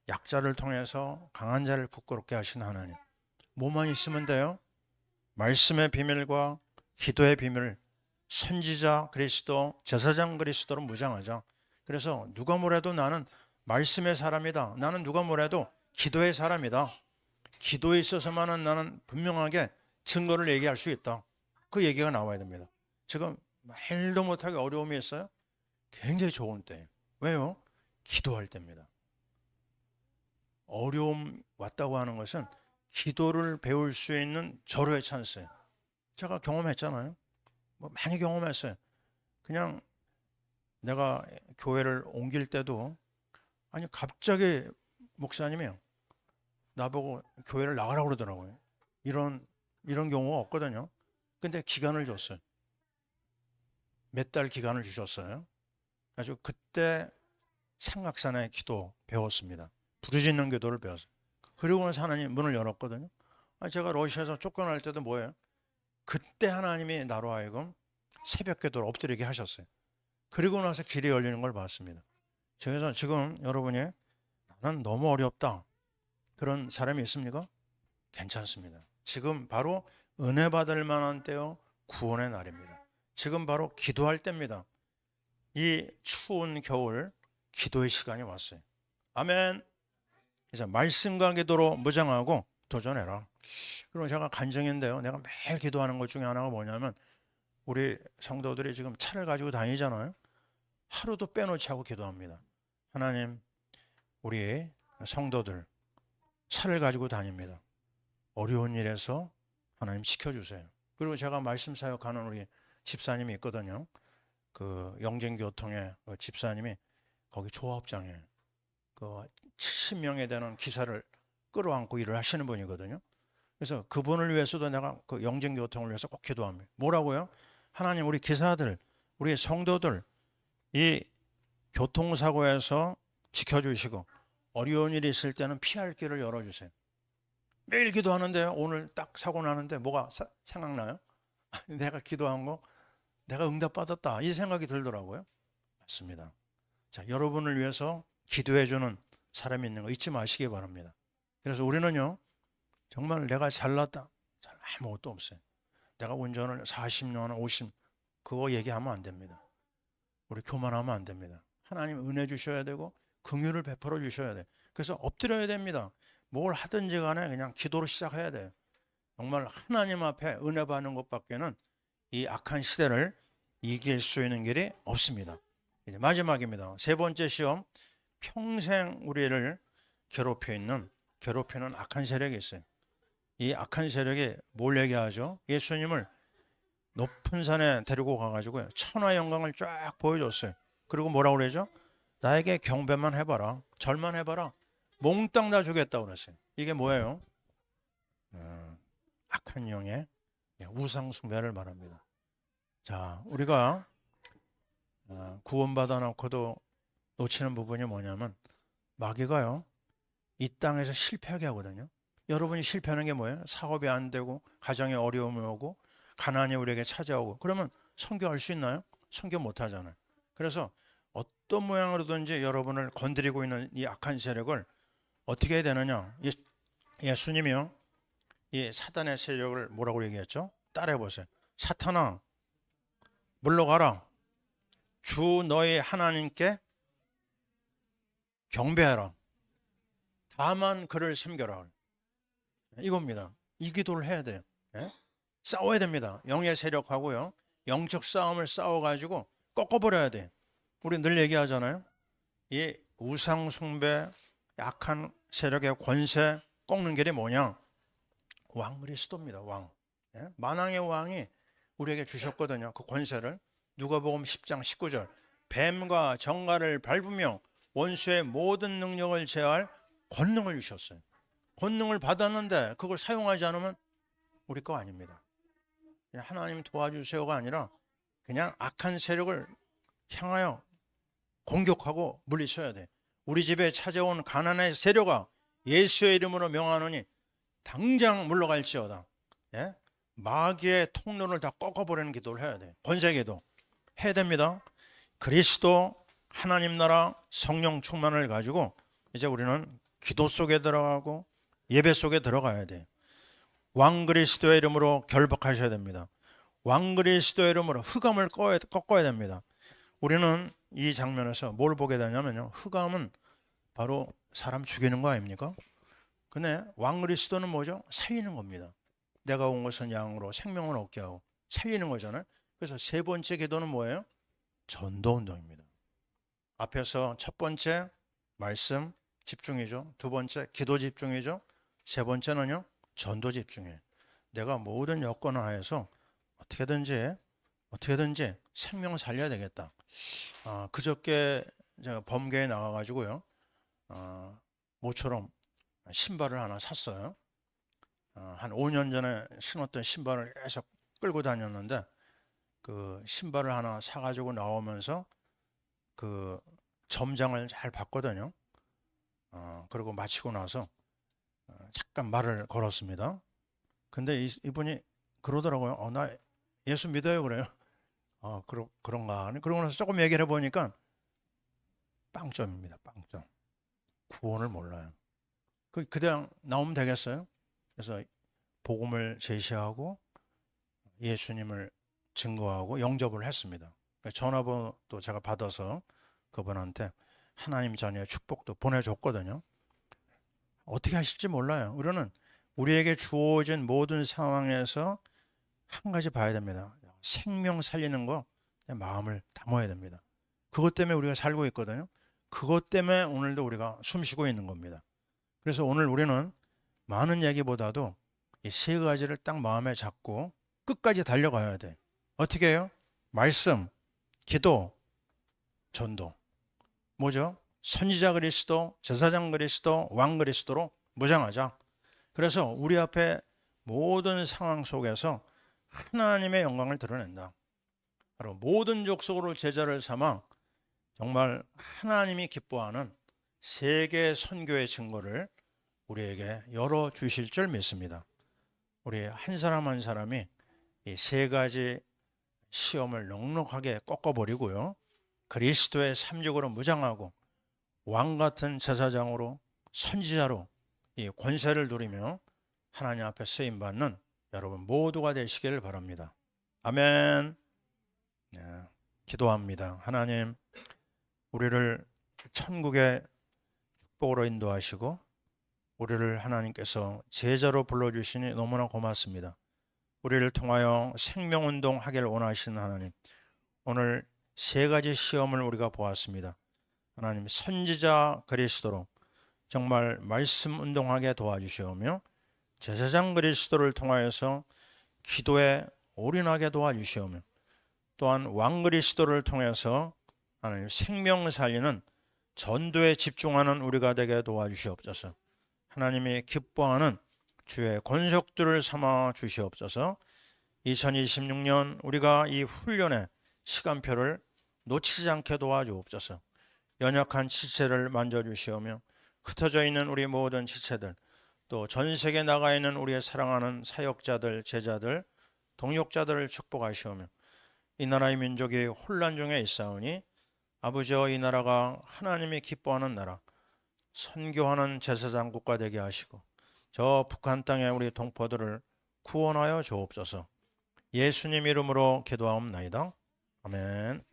약자를 통해서 강한 자를 부끄럽게 하시는 하나님. 뭐만 있으면 돼요? 말씀의 비밀과 기도의 비밀, 선지자 그리스도, 제사장 그리스도로 무장하자. 그래서 누가 뭐래도 나는 말씀의 사람이다. 나는 누가 뭐래도 기도의 사람이다. 기도에 있어서만은 나는 분명하게 증거를 얘기할 수 있다. 그 얘기가 나와야 됩니다. 지금 말도 못하게 어려움이 있어요? 굉장히 좋은 때예요. 왜요? 기도할 때입니다. 어려움 왔다고 하는 것은 기도를 배울 수 있는 절호의 찬스예요. 제가 경험했잖아요. 많이 경험했어요. 그냥 내가 교회를 옮길 때도 아니 갑자기 목사님이요, 나보고 교회를 나가라고 그러더라고요. 이런 경우가 없거든요. 근데 기간을 줬어요. 몇 달 기간을 주셨어요. 아주 그때 삼각산의 기도 배웠습니다. 부르짖는 기도를 배웠어요. 그리고 나서 하나님 문을 열었거든요. 제가 러시아에서 쫓겨날 때도 뭐예요? 그때 하나님이 나로 하여금 새벽 기도를 엎드리게 하셨어요. 그리고 나서 길이 열리는 걸 봤습니다. 그래서 지금 여러분이 나는 너무 어렵다, 그런 사람이 있습니까? 괜찮습니다. 지금 바로 은혜 받을 만한 때요, 구원의 날입니다. 지금 바로 기도할 때입니다. 이 추운 겨울 기도의 시간이 왔어요. 아멘. 이제 말씀과 기도로 무장하고 도전해라. 그럼 제가 간증인데요, 내가 매일 기도하는 것 중에 하나가 뭐냐면, 우리 성도들이 지금 차를 가지고 다니잖아요. 하루도 빼놓지 않고 기도합니다. 하나님, 우리 성도들 차를 가지고 다닙니다. 어려운 일에서 하나님 지켜주세요. 그리고 제가 말씀 사역하는 우리 집사님이 있거든요. 그 영진교통의 그 집사님이 거기 조합장이에요. 그 70명에 되는 기사를 끌어안고 일을 하시는 분이거든요. 그래서 그분을 위해서도 내가 그 영진교통을 위해서 꼭 기도합니다. 뭐라고요? 하나님, 우리 기사들, 우리 성도들 이 교통사고에서 지켜주시고 어려운 일이 있을 때는 피할 길을 열어주세요. 매일 기도하는데요, 오늘 딱 사고 나는데 뭐가 생각나요? 내가 기도한 거 내가 응답받았다, 이 생각이 들더라고요. 맞습니다. 자, 여러분을 위해서 기도해주는 사람이 있는 거 잊지 마시기 바랍니다. 그래서 우리는요, 정말 내가 잘났다, 잘 아무것도 없어요. 내가 운전을 40년, 50, 그거 얘기하면 안 됩니다. 우리 교만하면 안 됩니다. 하나님 은혜 주셔야 되고 긍휼을 베풀어 주셔야 돼요. 그래서 엎드려야 됩니다. 뭘 하든지 간에 그냥 기도로 시작해야 돼요. 정말 하나님 앞에 은혜 받는 것밖에는 이 악한 시대를 이길 수 있는 길이 없습니다. 이제 마지막입니다. 세 번째 시험, 평생 우리를 괴롭히는 악한 세력이 있어요. 이 악한 세력이 뭘 얘기하죠? 예수님을 높은 산에 데리고 가가지고요, 천하 영광을 쫙 보여줬어요. 그리고 뭐라고 그러죠? 나에게 경배만 해봐라, 절만 해봐라, 몽땅 다 주겠다고 그랬어요. 이게 뭐예요? 악한 영의 우상 숭배를 말합니다. 자, 우리가 구원받아 놓고도 놓치는 부분이 뭐냐면, 마귀가요, 이 땅에서 실패하게 하거든요. 여러분이 실패하는 게 뭐예요? 사업이 안 되고 가정에 어려움이 오고 가난이 우리에게 찾아오고, 그러면 선교할 수 있나요? 선교 못 하잖아요. 그래서 어떤 모양으로든지 여러분을 건드리고 있는 이 악한 세력을 어떻게 해야 되느냐? 예수님이요, 이 사단의 세력을 뭐라고 얘기했죠? 따라해 보세요. 사탄아, 물러가라. 주 너희 하나님께 경배하라. 다만 그를 섬겨라. 이겁니다. 이 기도를 해야 돼요. 예? 싸워야 됩니다. 영의 세력하고요, 영적 싸움을 싸워가지고 꺾어버려야 돼. 우리 늘 얘기하잖아요. 이 우상 숭배, 약한 세력의 권세 꺾는 길이 뭐냐? 왕 그리스도입니다. 왕. 예? 만왕의 왕이 우리에게 주셨거든요, 그 권세를. 누가복음 10장 19절, 뱀과 정갈을 밟으며 원수의 모든 능력을 제어할 권능을 주셨어요. 권능을 받았는데 그걸 사용하지 않으면 우리 거 아닙니다. 하나님 도와주세요가 아니라 그냥 악한 세력을 향하여 공격하고 물리쳐야 돼. 우리 집에 찾아온 가난의 세력아, 예수의 이름으로 명하노니 당장 물러갈지어다. 예? 마귀의 통로를 다 꺾어버리는 기도를 해야 돼. 권세기도 해야 됩니다. 그리스도 하나님 나라 성령 충만을 가지고 이제 우리는 기도 속에 들어가고 예배 속에 들어가야 돼. 왕 그리스도의 이름으로 결박하셔야 됩니다. 왕 그리스도의 이름으로 흑암을 꺾어야 됩니다. 우리는 이 장면에서 뭘 보게 되냐면요, 흑암은 바로 사람 죽이는 거 아닙니까? 근데 왕 그리스도는 뭐죠? 살리는 겁니다. 내가 온 것은 양으로 생명을 얻게 하고 살리는 거잖아요. 그래서 세 번째 기도는 뭐예요? 전도운동입니다. 앞에서 첫 번째 말씀 집중이죠. 두 번째 기도 집중이죠. 세 번째는요, 전도 집중이에요. 내가 모든 여건 하에서 어떻게든지 생명을 살려야 되겠다. 그저께 제가 범계에 나가가지고요, 모처럼 신발을 하나 샀어요. 한 5년 전에 신었던 신발을 계속 끌고 다녔는데, 그 신발을 하나 사가지고 나오면서 그 점장을 잘 봤거든요. 그리고 마치고 나서 잠깐 말을 걸었습니다. 근데 이분이 그러더라고요. 나 예수 믿어요 그래요. 그런가. 그러고 나서 조금 얘기를 해보니까 빵점입니다. 빵점. 구원을 몰라요. 그냥 나오면 되겠어요? 그래서 복음을 제시하고 예수님을 증거하고 영접을 했습니다. 전화번호도 제가 받아서 그분한테 하나님 자녀의 축복도 보내줬거든요. 어떻게 하실지 몰라요. 우리는 우리에게 주어진 모든 상황에서 한 가지 봐야 됩니다. 생명 살리는 거 마음을 담아야 됩니다. 그것 때문에 우리가 살고 있거든요. 그것 때문에 오늘도 우리가 숨쉬고 있는 겁니다. 그래서 오늘 우리는 많은 얘기보다도 이 세 가지를 딱 마음에 잡고 끝까지 달려가야 돼. 어떻게 해요? 말씀, 기도, 전도. 뭐죠? 선지자 그리스도, 제사장 그리스도, 왕 그리스도로 무장하자. 그래서 우리 앞에 모든 상황 속에서 하나님의 영광을 드러낸다. 바로 모든 족속으로 제자를 삼아 정말 하나님이 기뻐하는 세계 선교의 증거를 우리에게 열어주실 줄 믿습니다. 우리 한 사람 한 사람이 이 세 가지 시험을 넉넉하게 꺾어버리고요. 그리스도의 삼육으로 무장하고 왕 같은 제사장으로 선지자로 이 권세를 누리며 하나님 앞에 쓰임받는 여러분 모두가 되시기를 바랍니다. 아멘. 네, 기도합니다. 하나님, 우리를 천국의 축복으로 인도하시고 우리를 하나님께서 제자로 불러주시니 너무나 고맙습니다. 우리를 통하여 생명운동 하기를 원하시는 하나님, 오늘 세 가지 시험을 우리가 보았습니다. 하나님, 선지자 그리스도로 정말 말씀 운동하게 도와주시오며 제사장 그리스도를 통하여서 기도에 올인하게 도와주시오며 또한 왕 그리스도를 통해서 하나님 생명 살리는 전도에 집중하는 우리가 되게 도와주시옵소서. 하나님이 기뻐하는 주의 권속들을 삼아 주시옵소서. 2026년 우리가 이 훈련의 시간표를 놓치지 않게 도와주옵소서. 연약한 지체를 만져주시오며 흩어져 있는 우리 모든 지체들, 또 전 세계에 나가 있는 우리의 사랑하는 사역자들, 제자들, 동역자들을 축복하시오며 이 나라의 민족이 혼란 중에 있사오니 아버지여, 이 나라가 하나님이 기뻐하는 나라, 선교하는 제사장 국가 되게 하시고 저 북한 땅의 우리 동포들을 구원하여 주옵소서. 예수님 이름으로 기도하옵나이다. 아멘.